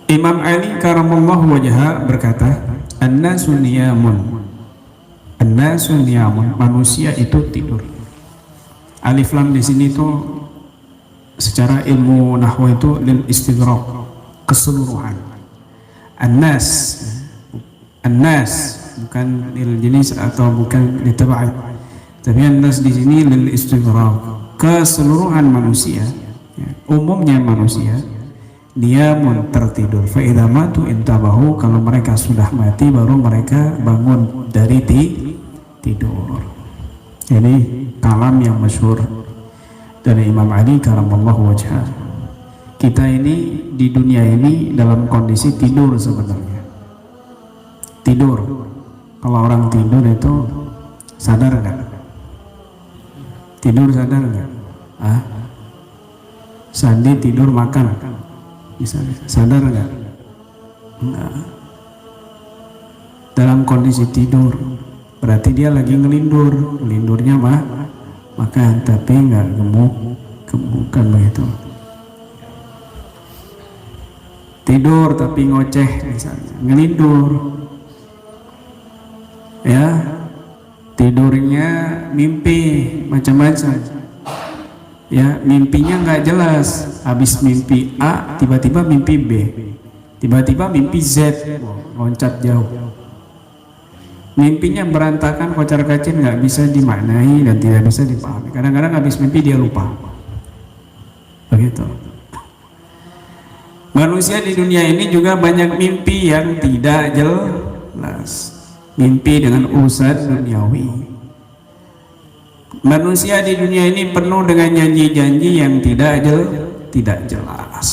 Imam Ali karamallahu wajha berkata, "An-nasu niyamun." An-nasu niyamun, manusia itu tidur. Alif lam di sini tuh secara ilmu nahwu itu lil istighraq, keseluruhan. An-nas, an-nas bukan lil jenis atau bukan li tab'id. Tapi an-nas di sini lil istighraq, keseluruhan manusia, ya, umumnya manusia. Dia tertidur. Fa idza matu intabahu, kalau mereka sudah mati baru mereka bangun dari tidur. Ini kalam yang masyhur dari Imam Ali karamallahu wajhah. Kita ini di dunia ini dalam kondisi tidur sebenarnya. Tidur. Kalau orang tidur itu sadar nggak? Tidur sadar nggak? Sandi tidur makan. Bisa sadar nggak? Enggak. Dalam kondisi tidur berarti dia lagi ngelindur, ngelindurnya makan tapi nggak gemukan begitu. Tidur tapi ngoceh misalnya, ngelindur, ya, tidurnya mimpi macam-macam. Ya, mimpinya nggak jelas. Habis mimpi A, tiba-tiba mimpi B, tiba-tiba mimpi Z, loncat jauh. Mimpinya berantakan, kocar-kacir, nggak bisa dimaknai dan tidak bisa dipahami. Kadang-kadang habis mimpi dia lupa. Begitu. Manusia di dunia ini juga banyak mimpi yang tidak jelas. Mimpi dengan urusan duniawi. Manusia di dunia ini penuh dengan janji-janji yang tidak jelas.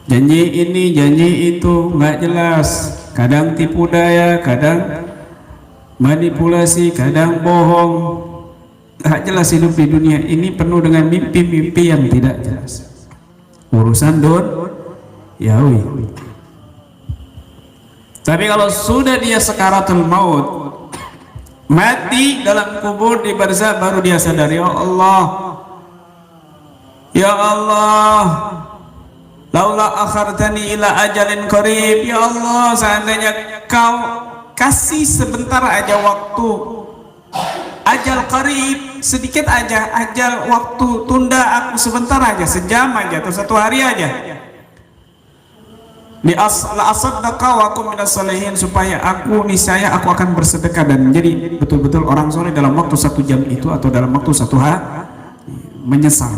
Janji ini, janji itu nggak jelas. Kadang tipu daya, kadang manipulasi, kadang bohong. Nggak jelas hidup di dunia ini penuh dengan mimpi-mimpi yang tidak jelas. Urusan yawi. Tapi kalau sudah dia sakaratul maut, mati dalam kubur di barzah, baru dia sadar, ya Allah, ya Allah, laula akhartani ila ajalin qarib, ya Allah, seandainya kau kasih sebentar aja waktu, ajal qarib, sedikit aja ajal waktu, tunda aku sebentar aja, sejam aja atau satu hari aja, di asaddaqa wa akum minas salihin, supaya aku niscaya aku akan bersedekah dan menjadi betul-betul orang soleh dalam waktu 1 jam itu atau dalam waktu 1 hari. Menyesal.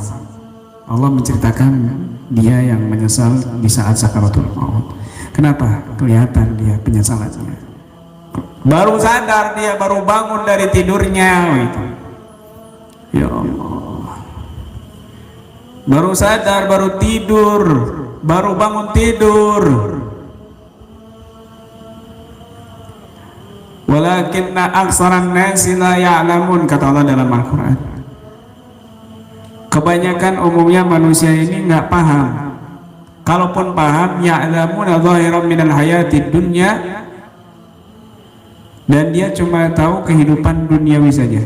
Allah menceritakan dia yang menyesal di saat sakaratul maut. Kenapa? Kelihatan dia penyesalannya. Baru sadar dia, baru bangun dari tidurnya gitu. Ya Allah. Baru sadar, baru tidur, baru bangun tidur. Walakinna aksaran nasi la ya'lamun, kata Allah dalam Al-Quran. Kebanyakan umumnya manusia ini nggak paham. Kalaupun paham, ya'lamuna zahiran minal hayatid dunya, dan dia cuma tahu kehidupan duniawi saja.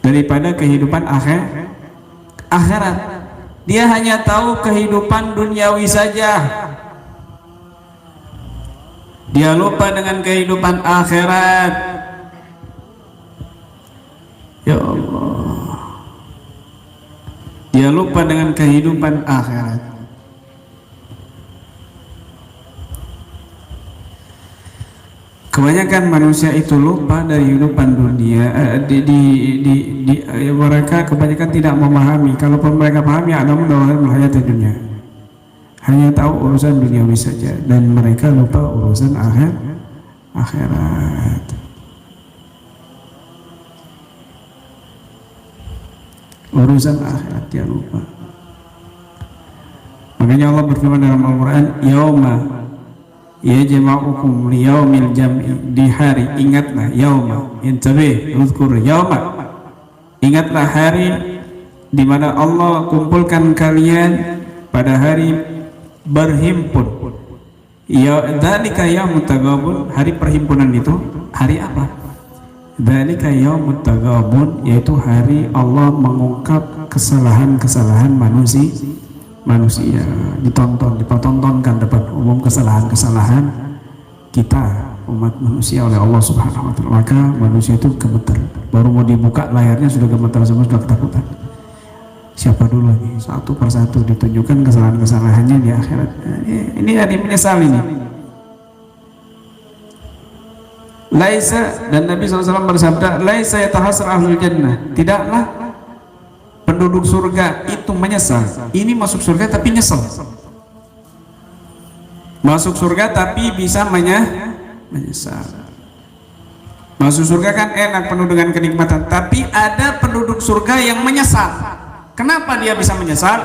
Daripada kehidupan akhirat. Dia hanya tahu kehidupan duniawi saja. Dia lupa dengan kehidupan akhirat. Ya Allah. Dia lupa dengan kehidupan akhirat. Kebanyakan manusia itu lupa dari kehidupan dunia. Mereka kebanyakan tidak memahami. Kalaupun mereka paham, ya namun dalam hayat dunia, hanya tahu urusan duniawi saja, dan mereka lupa urusan akhirat. Urusan akhirat dia lupa. Makanya Allah berfirman dalam Al-Quran, yauma yajma'ukum liyaumil jam'i, di hari, ingatlah, yauma, intabih, uzkur yauma, ingatlah hari di mana Allah kumpulkan kalian pada hari berhimpun. Ya dzalika yaumut taghabun, hari perhimpunan itu hari apa? Dzalika yaumut taghabun, yaitu hari Allah mengungkap kesalahan-kesalahan manusia, dipertontonkan depan umum kesalahan-kesalahan kita umat manusia oleh Allah Subhanahu wa taala. Maka manusia itu gemeter, baru mau dibuka layarnya sudah gemeter semua, sudah ketakutan. Siapa dulu nih? Satu persatu ditunjukkan kesalahan-kesalahannya di akhirat. Ini hari menyesal ini. Laisa, dan Nabi SAW bersabda, laisa yatahasar ahlul jannah, tidaklah penduduk surga itu menyesal. Ini masuk surga tapi nyesel. Masuk surga tapi bisa menyesal. Masuk surga kan enak, penuh dengan kenikmatan, tapi ada penduduk surga yang menyesal. Kenapa dia bisa menyesal?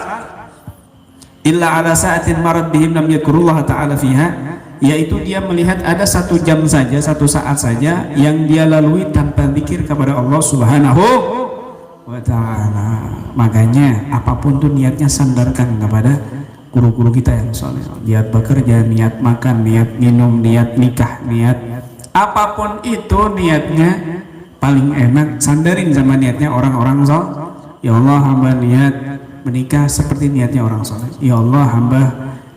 Illa ala sa'atin marad bihim lam yadhkurullaha ta'ala fiha, yaitu dia melihat ada satu jam saja, satu saat saja yang dia lalui tanpa zikir kepada Allah Subhanahu wa ta'ala. Makanya apapun tuh niatnya sandarkan kepada guru-guru kita yang soleh. Niat bekerja, niat makan, niat minum, niat nikah, niat apapun itu niatnya paling enak sandarin sama niatnya orang-orang soleh. Ya Allah, hamba niat menikah seperti niatnya orang soleh. Ya Allah, hamba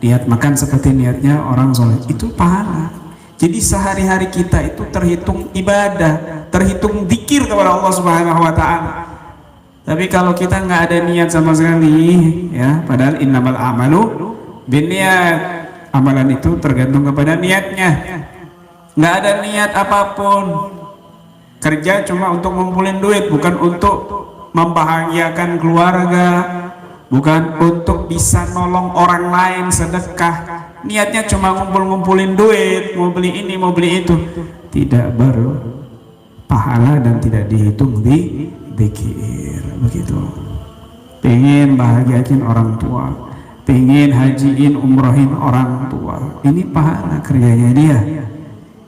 niat makan seperti niatnya orang soleh. Itu pahala. Jadi sehari-hari kita itu terhitung ibadah, terhitung zikir kepada Allah Subhanahu wa ta'ala. Tapi kalau kita nggak ada niat sama sekali, ya, padahal innamal a'malu binniyat, amalan itu tergantung kepada niatnya. Nggak ada niat apapun, kerja cuma untuk ngumpulin duit, bukan untuk membahagiakan keluarga, bukan untuk bisa nolong orang lain, sedekah. Niatnya cuma ngumpulin duit, mau beli ini, mau beli itu, tidak berpahala dan tidak dihitung di zikir. Begitu. Pengen bahagiain orang tua, pengen hajiin umrohin orang tua, ini pahala kerjanya dia,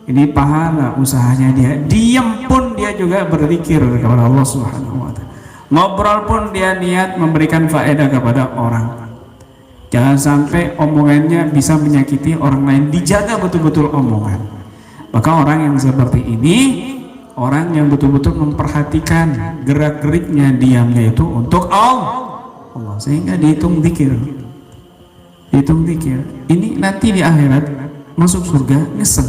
ini pahala usahanya dia. Diam pun dia juga berzikir kepada Allah Subhanahu wa ta'ala. Ngobrol pun dia niat memberikan faedah kepada orang. Jangan sampai omongannya bisa menyakiti orang lain, dijaga betul-betul omongan. Maka orang yang seperti ini, orang yang betul-betul memperhatikan gerak-geriknya, diamnya itu untuk Allah, sehingga dihitung zikir. Dihitung zikir. Ini nanti di akhirat masuk surga nyesel.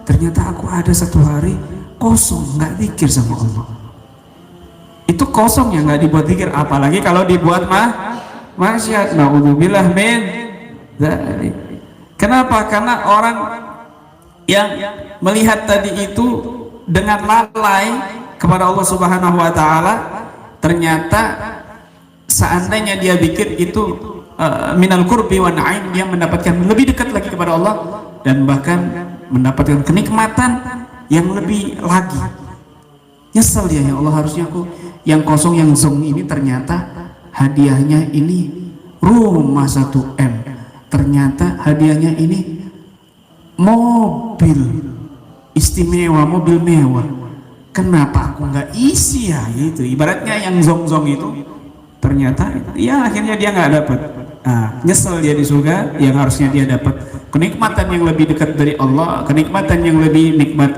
Ternyata aku ada satu hari kosong nggak zikir sama Allah. Itu kosong ya, nggak dibuat zikir, apalagi kalau dibuat maksiat. Naudzubillah min dzalik. Kenapa? Karena orang yang melihat tadi itu dengan lalai kepada Allah Subhanahu wa ta'ala, ternyata seandainya dia zikir itu minal qurbi wa na'im, dia mendapatkan lebih dekat lagi kepada Allah dan bahkan mendapatkan kenikmatan yang lebih lagi. Nyesel dia, ya Allah, harusnya aku yang kosong, yang zong ini, ternyata hadiahnya ini rumah 1M, ternyata hadiahnya ini mobil istimewa, mobil mewah. Kenapa aku nggak isi ya? Gitu. Ibaratnya yang zong-zong itu ternyata ya akhirnya dia nggak dapat. Nyesel dia di surga yang harusnya dia dapat kenikmatan yang lebih dekat dari Allah, kenikmatan yang lebih nikmat,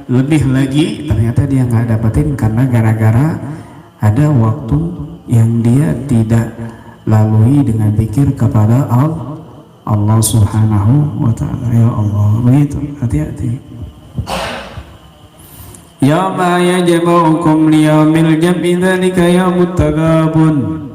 lebih lagi, ternyata dia nggak dapetin karena gara-gara ada waktu yang dia tidak lalui dengan zikir kepada Allah Subhanahu wa ta'ala. Ya Allah, begitu, hati-hati. Ya ma yajma'ukum liyawmil jam'i dzalika yaumut taghabun.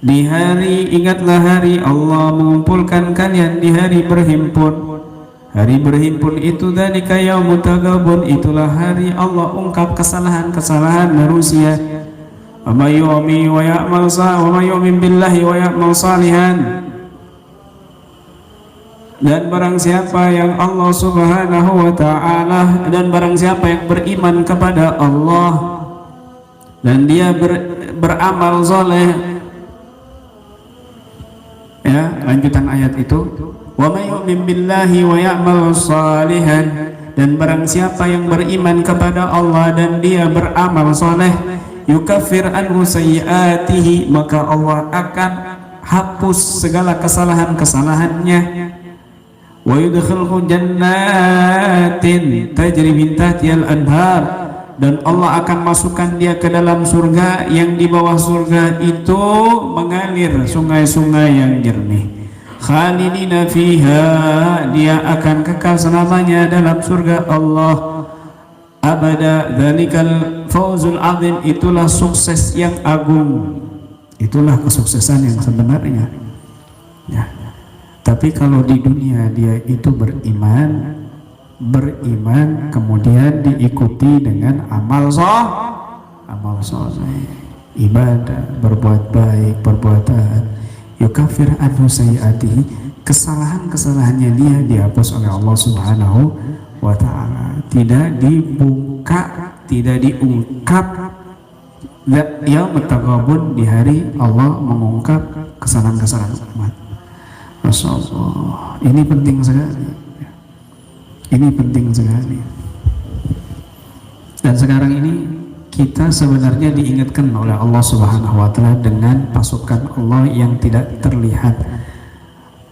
Di hari, ingatlah hari Allah mengumpulkan kalian, di hari berhimpun. Hari berhimpun itu dzalika yaumut taghabun, itulah hari Allah ungkap kesalahan-kesalahan manusia. Wa may yu'min wa ya'mal salihan, wa may yu'min billahi wa ya'mal salihan. Dan barang siapa yang Allah Subhanahu wa ta'ala, dan barang siapa yang beriman kepada Allah dan dia beramal soleh, ya, lanjutan ayat itu, wa may yu'min billahi wa ya'mal salihan, dan barang siapa yang beriman kepada Allah dan dia beramal soleh, yukaffir anhu sayyiatihi, maka Allah akan hapus segala kesalahan-kesalahannya. Wa yudkhilhu jannatin tajri min tahtihal anhar, dan Allah akan masukkan dia ke dalam surga, yang di bawah surga itu mengalir sungai-sungai yang jernih. Khalidina fiha, dia akan kekal selamanya dalam surga Allah. Abada, dzalikal fawzul azim, itulah sukses yang agung, itulah kesuksesan yang sebenarnya. Ya. Tapi kalau di dunia dia itu beriman kemudian diikuti dengan amal soleh, ibadah, berbuat baik, perbuatan, yukafir anhu sayyiatihi, kesalahannya dia dihapus oleh Allah Subhanahu wa ta'ala, tidak dibuka, tidak diungkap yaumut taghabun, di hari Allah mengungkap kesalahan-kesalahan umat. Masya Allah, ini penting sekali. Ini penting sekali. Dan sekarang ini kita sebenarnya diingatkan oleh Allah Subhanahu wa ta'ala dengan pasukan Allah yang tidak terlihat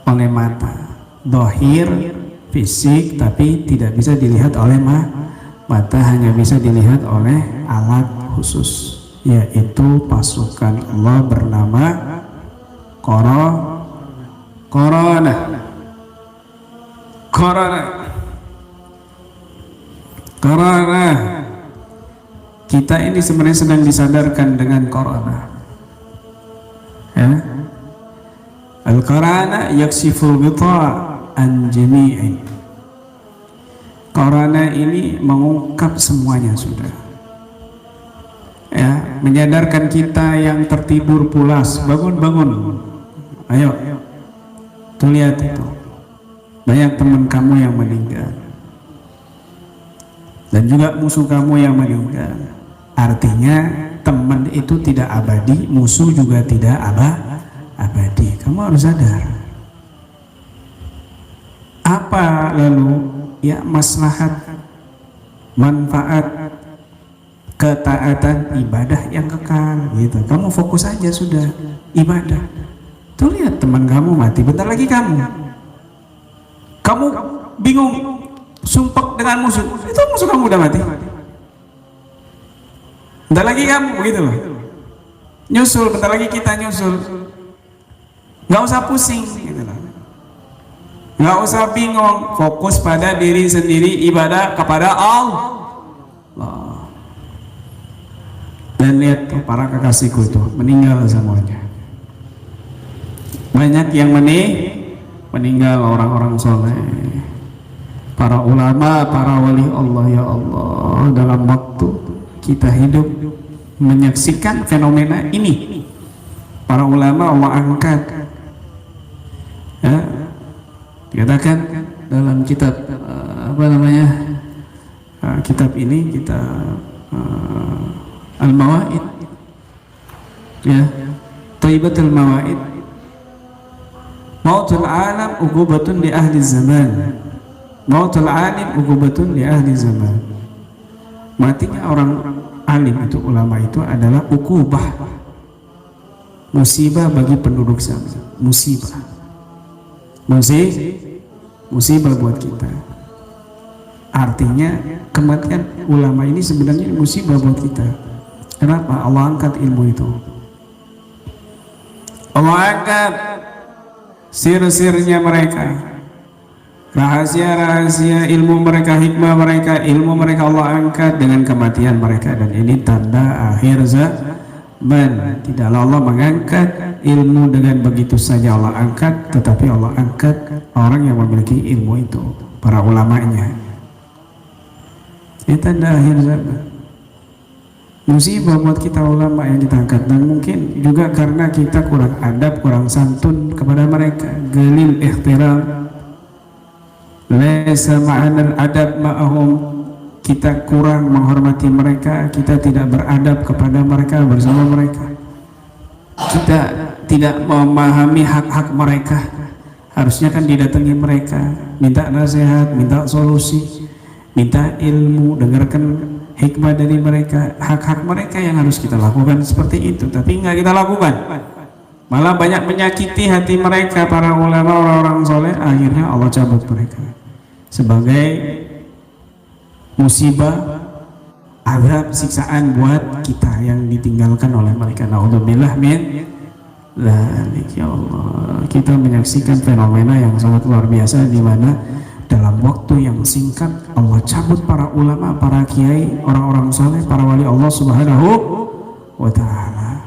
oleh mata, zahir, fisik, tapi tidak bisa dilihat oleh mata, hanya bisa dilihat oleh alat khusus, yaitu pasukan Allah bernama Korona. Kita ini sebenarnya sedang disadarkan dengan korona. Ya. Al-Qarana yaksiful ghita' an jami'in. Korona ini mengungkap semuanya sudah. Ya, menyadarkan kita yang tertidur pulas, bangun. Ayo. Tuh lihat itu. Banyak teman kamu yang meninggal. Dan juga musuh kamu yang meninggal. Artinya teman itu tidak abadi, musuh juga tidak abadi. Kamu harus sadar. Apa lalu ya maslahat, manfaat, ketaatan, ibadah yang kekal gitu. Kamu fokus aja sudah ibadah. Tuh lihat teman kamu mati, bentar lagi kamu bingung, sumpek dengan musuh, itu musuh kamu udah mati. Bentar lagi kamu begitu loh, nyusul, bentar lagi kita nyusul. Nggak usah pusing gitu loh, nggak usah bingung, fokus pada diri sendiri, ibadah kepada Allah. Dan lihat tuh para kekasihku itu meninggal semuanya. Banyak yang meninggal, orang-orang soleh, para ulama, para wali Allah. Ya Allah, dalam waktu kita hidup menyaksikan fenomena ini, para ulama Allah angkat. Ya, dikatakan dalam kitab kitab ini, kitab Al-Mawaid, ya, Thayyibatul Mawaid, mautul alam uqubatun li ahli zaman. Mautul alim uqubatun li ahli zaman. Matinya orang alim itu, ulama itu adalah uqubah, musibah bagi penduduk zaman. Musibah buat kita. Artinya kematian ulama ini sebenarnya musibah buat kita. Kenapa? Allah angkat ilmu itu. Allah angkat sir-sirnya mereka, rahasia-rahasia ilmu mereka, hikmah mereka, ilmu mereka Allah angkat dengan kematian mereka. Dan ini tanda akhir zaman. Tidaklah Allah mengangkat ilmu dengan begitu saja, Allah angkat, tetapi Allah angkat orang yang memiliki ilmu itu, para ulamanya. Ini tanda akhir zaman. Musibah buat kita ulama yang kita angkat. Dan mungkin juga karena kita kurang adab, kurang santun kepada mereka. Galil ihtiram, laisa ma'anal adab ma'ahum. Kita kurang menghormati mereka, kita tidak beradab kepada mereka, bersama mereka. Kita tidak memahami hak-hak mereka. Harusnya kan didatangi mereka, minta nasihat, minta solusi, minta ilmu, dengarkan hikmah dari mereka. Hak-hak mereka yang harus kita lakukan seperti itu, tapi nggak kita lakukan. Malah banyak menyakiti hati mereka, para ulama, orang-orang soleh. Akhirnya Allah cabut mereka sebagai musibah azab siksaan buat kita yang ditinggalkan oleh mereka. Naudzubillah min dzalik. Ya Allah, kita menyaksikan fenomena yang sangat luar biasa di mana dalam waktu yang singkat Allah cabut para ulama, para kiai, orang-orang saleh, para wali Allah Subhanahu wa taala.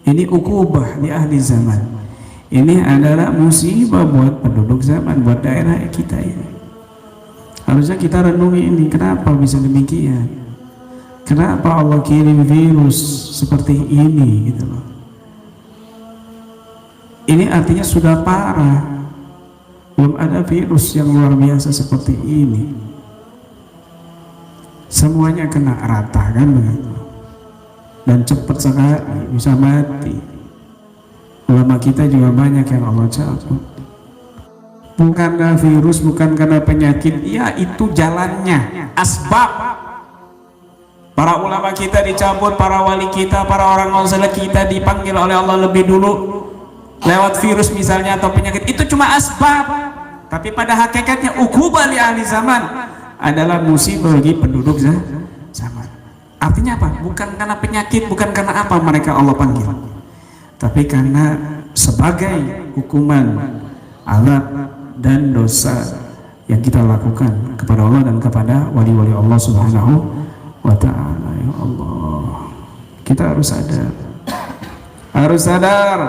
Ini ukubah di ahli zaman. Ini adalah musibah buat penduduk zaman, buat daerah kita ini. Harusnya kita renungi ini, kenapa bisa demikian? Kenapa Allah kirim virus seperti ini gitu loh. Ini artinya sudah parah. Belum ada virus yang luar biasa seperti ini. Semuanya kena rata kan begitu. Dan cepat sekali bisa mati. Ulama kita juga banyak yang Allah cabut. Bukan karena virus, bukan karena penyakit, ya itu jalannya, asbab. Para ulama kita dicabut, para wali kita, para orang soleh kita dipanggil oleh Allah lebih dulu lewat virus misalnya atau penyakit. Itu cuma asbab, tapi pada hakikatnya ukubah li ahli zaman adalah musibah bagi penduduk zaman. Artinya apa? Bukan karena penyakit, bukan karena apa mereka Allah panggil, tapi karena sebagai hukuman, azab dan dosa yang kita lakukan kepada Allah dan kepada wali-wali Allah Subhanahu wa ta'ala. Ya Allah, kita harus sadar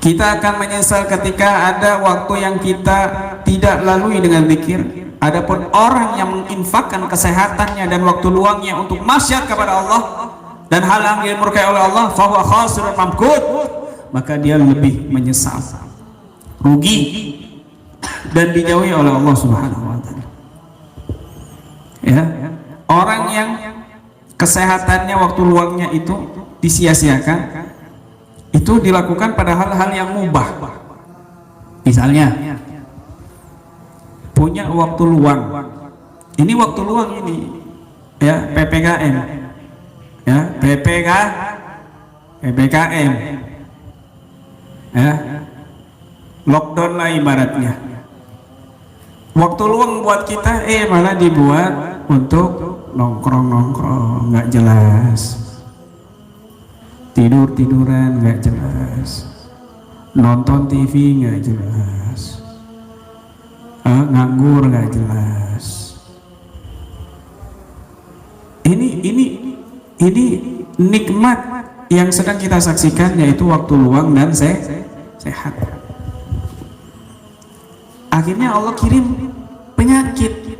kita akan menyesal ketika ada waktu yang kita tidak lalui dengan zikir. Adapun orang yang menginfakkan kesehatannya dan waktu luangnya untuk masyarakat kepada Allah dan hal yang dimurkai oleh Allah, fahuwa khasirun mamqut, maka dia lebih menyesal, rugi dan dijauhi oleh Allah Subhanahu wa ta'ala. Ya, orang yang kesehatannya waktu luangnya itu disia-siakan, itu dilakukan pada hal-hal yang mubah. Misalnya punya waktu luang, ini waktu luang ini ya PPKM, ya PPKM, ya lockdown lah ibaratnya. Waktu luang buat kita malah dibuat untuk nongkrong nggak jelas, tiduran nggak jelas, nonton TV nggak jelas, nganggur nggak jelas. Ini nikmat yang sedang kita saksikan, yaitu waktu luang dan sehat. Akhirnya Allah kirim penyakit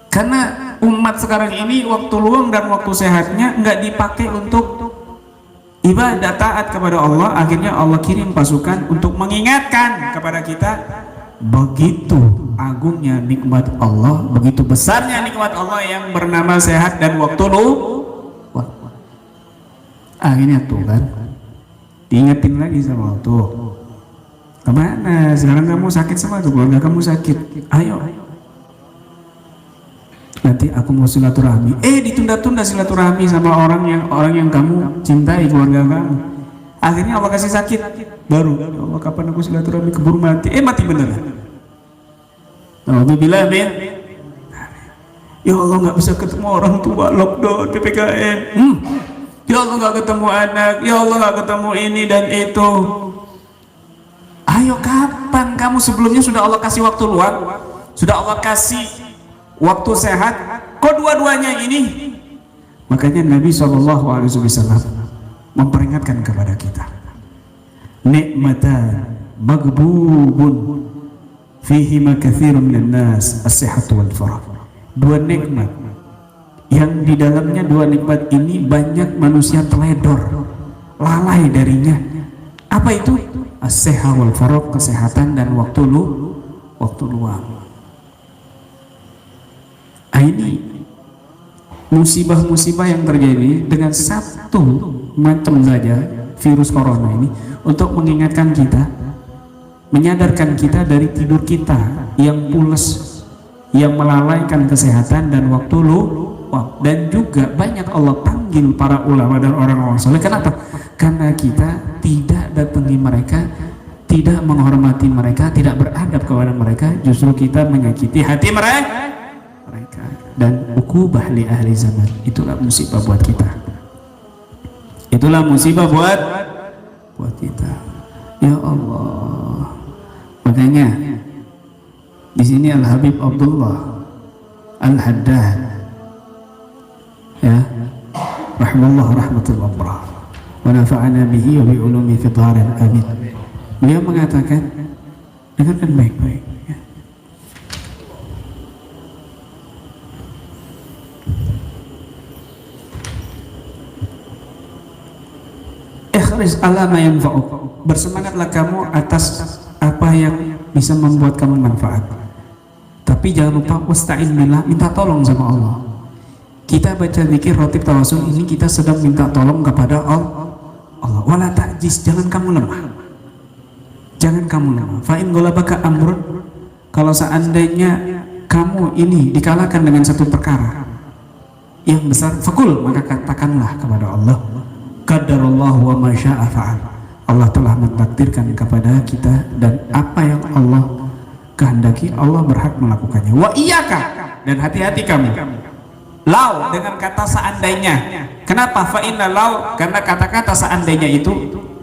karena umat sekarang ini waktu luang dan waktu sehatnya nggak dipakai untuk ibadah taat kepada Allah. Akhirnya Allah kirim pasukan untuk mengingatkan kepada kita begitu agungnya nikmat Allah, begitu besarnya nikmat Allah yang bernama sehat dan waktu luang. Akhirnya tuh kan diingetin lagi sama Allah, tuh kemana sekarang kamu sakit, sama tuh keluarga kamu sakit, ayo nanti aku mau silaturahmi. Ditunda-tunda silaturahmi sama orang yang kamu cintai, keluarga kamu. Akhirnya Allah kasih sakit baru. Ya Allah, kapan aku silaturahmi, keburu mati. Mati beneran. Alhamdulillah, men. Ya Allah, nggak bisa ketemu orang tua, lockdown, PPKM. Ya Allah, nggak ketemu anak. Ya Allah, nggak ketemu ini dan itu. Ayo, kapan kamu sebelumnya sudah Allah kasih waktu luang, sudah Allah kasih waktu sehat, kok dua-duanya ini? Makanya Nabi SAW memperingatkan kepada kita, nikmatan maghbubun fihi ma katsirun minan nas as-sihhatu wal farah. Dua nikmat yang di dalamnya, dua nikmat ini banyak manusia teledor, lalai darinya. Apa itu? As-sihha wal farah, kesehatan dan waktu luang. Ini musibah-musibah yang terjadi dengan satu macam saja, virus corona ini, untuk mengingatkan kita, menyadarkan kita dari tidur kita yang pules, yang melalaikan kesehatan dan waktu luang. Dan juga banyak Allah panggil para ulama dan orang-orang soleh. Kenapa? Karena kita tidak datangi mereka, tidak menghormati mereka, tidak beradab kepada mereka, justru kita menyakiti hati mereka. dan ukubah li ahli zaman. Itulah musibah buat kita. Itulah musibah buat kita. Ya Allah. Makanya di sini Al Habib Abdullah Al Haddad, ya, rahmatullah rahmatullah wa nafa'ana bihi wa bi ulumi fid dharin amin. Beliau mengatakan, dengarkan baik-baik, ya. Ikhris ala ma yanfa'uk. Bersemangatlah kamu atas apa yang bisa membuat kamu manfaat. Tapi jangan lupa wasta'in billah, minta tolong sama Allah. Kita baca zikir rotib tawasul ini kita sedang minta tolong kepada Allah. Wala ta'jiz, jangan kamu lemah. Jangan kamu lemah. Fa in ghalabaka amrun, kalau seandainya kamu ini dikalahkan dengan satu perkara yang besar, fakul, maka katakanlah kepada Allah, qadarallahu wa ma syaa fa'al. Allah telah mentakdirkan kepada kita, dan apa yang Allah kehendaki Allah berhak melakukannya. Wa iyyaka, dan hati-hati kamu. Lau, dengan kata seandainya. Kenapa? Fa inna lau, karena kata-kata seandainya itu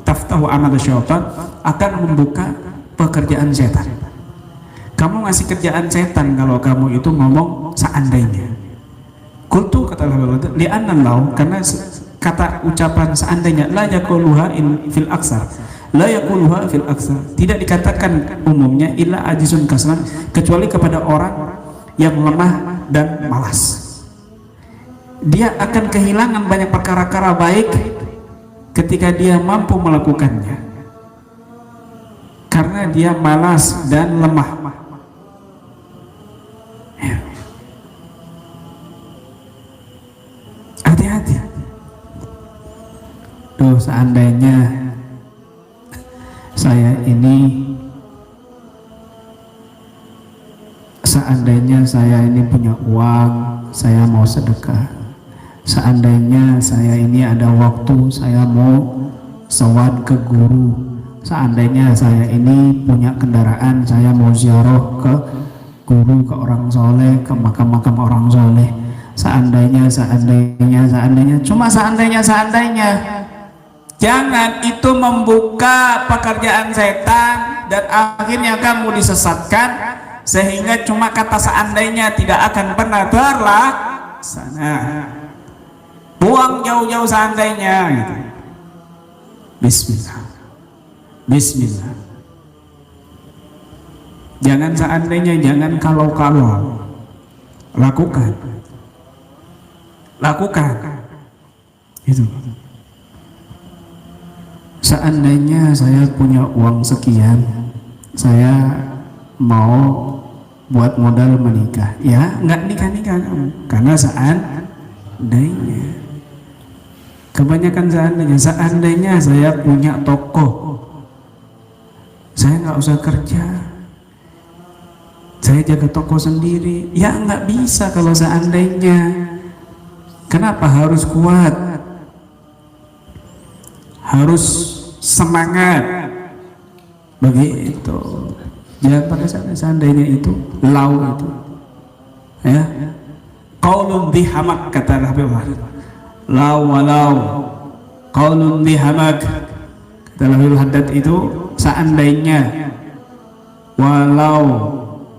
taftahu amal syaitan, akan membuka pekerjaan setan. Kamu ngasih kerjaan setan kalau kamu itu ngomong seandainya. Kultu, kata Allah, li'anna lau, karena kata ucapan seandainya, la yaquluha fil aksar, la yaquluha fil aksar, tidak dikatakan umumnya illa ajizun kaslan, kecuali kepada orang yang lemah dan malas. Dia akan kehilangan banyak perkara-perkara baik ketika dia mampu melakukannya, karena dia malas dan lemah. Hati-hati. Duh, seandainya saya ini punya uang, saya mau sedekah. Seandainya saya ini ada waktu, saya mau sowan ke guru. Seandainya saya ini punya kendaraan, saya mau ziarah ke guru, ke orang soleh, ke makam-makam orang soleh. Seandainya, cuma seandainya. Jangan itu membuka pekerjaan setan dan akhirnya kamu disesatkan, sehingga cuma kata seandainya tidak akan pernah terlaksana. Buang jauh-jauh seandainya gitu. Bismillah. Jangan seandainya, jangan kalau-kalau. Lakukan. Itu. Seandainya saya punya uang sekian, saya mau buat modal menikah. Ya, nggak nikah kamu, karena seandainya. Kebanyakan seandainya saya punya toko, saya nggak usah kerja, saya jaga toko sendiri. Ya nggak bisa kalau seandainya. Kenapa harus kuat? Harus semangat. Begitu. Jangan pakai seandainya itu, lau itu. Ya. Qaulun bihamak, kata Rasulullah. Lau walau qaulun bihamak, kata Lahul Haddad, itu seandainya, walau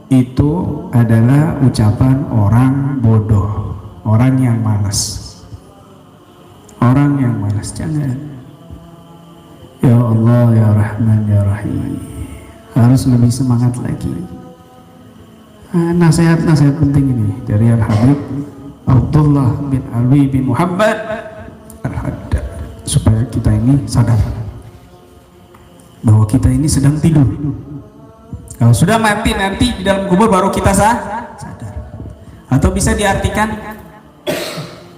itu adalah ucapan orang bodoh, orang yang malas. Jangan. Ya Allah, ya Rahman, ya Rahim, harus lebih semangat lagi. Nasihat penting ini dari Al Habib Abdullah bin Ali bin Muhammad Al-Haddad, supaya kita ini sadar bahwa kita ini sedang tidur. Kalau sudah mati nanti di dalam kubur baru kita sadar. Atau bisa diartikan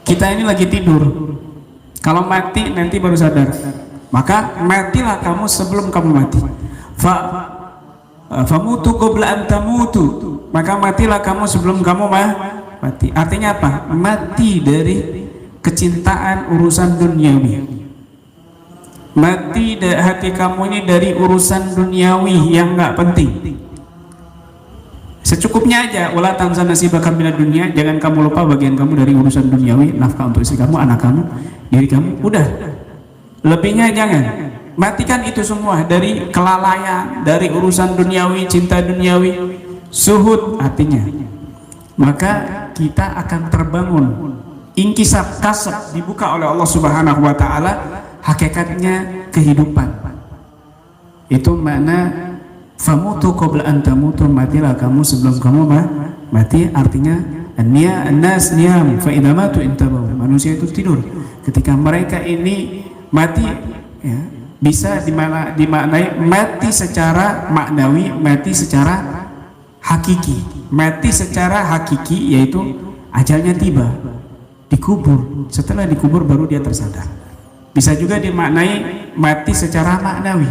kita ini lagi tidur, kalau mati nanti baru sadar. Maka matilah kamu sebelum kamu mati. Famutu qabla an tamutu, maka matilah kamu sebelum kamu mati. Artinya apa? Mati dari kecintaan urusan duniawi. Mati hati kamu ini dari urusan duniawi yang nggak penting, secukupnya aja. Wala tansa nasibaka minad dunya, jangan kamu lupa bagian kamu dari urusan duniawi, nafkah untuk istri kamu, anak kamu, diri kamu, udah. Lebihnya jangan. Matikan itu semua dari kelalaian, dari urusan duniawi, cinta duniawi, suhud artinya. Maka kita akan terbangun, inkisab, kasab, dibuka oleh Allah Subhanahu wa taala hakikatnya kehidupan. Itu makna famutu qabla an tamutu, matilah kamu sebelum kamu mati. Artinya an-nas niyam fa idza matu intabahu, manusia itu tidur. Ketika mereka ini mati, ya, bisa dimaknai mati secara maknawi, mati secara hakiki. Mati secara hakiki yaitu ajalnya tiba, dikubur. Setelah dikubur baru dia tersadar. Bisa juga dimaknai mati secara maknawi,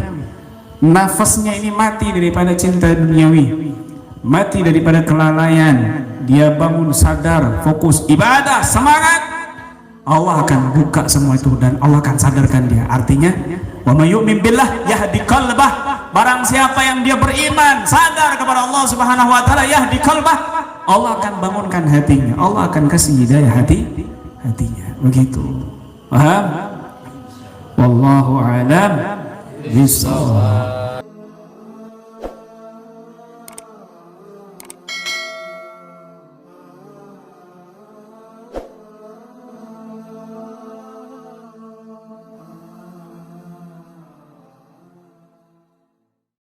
nafasnya ini mati daripada cinta duniawi, mati daripada kelalaian, dia bangun sadar, fokus ibadah, semangat, Allah akan buka semua itu dan Allah akan sadarkan dia. Artinya wa may yu'min billah yahdi qalbah, barang siapa yang dia beriman, sadar kepada Allah Subhanahu wa taala, yahdi qalbah, Allah akan bangunkan hatinya, Allah akan kasih hidayah hatinya. Begitu. Paham? Wallahu a'lam bishawab.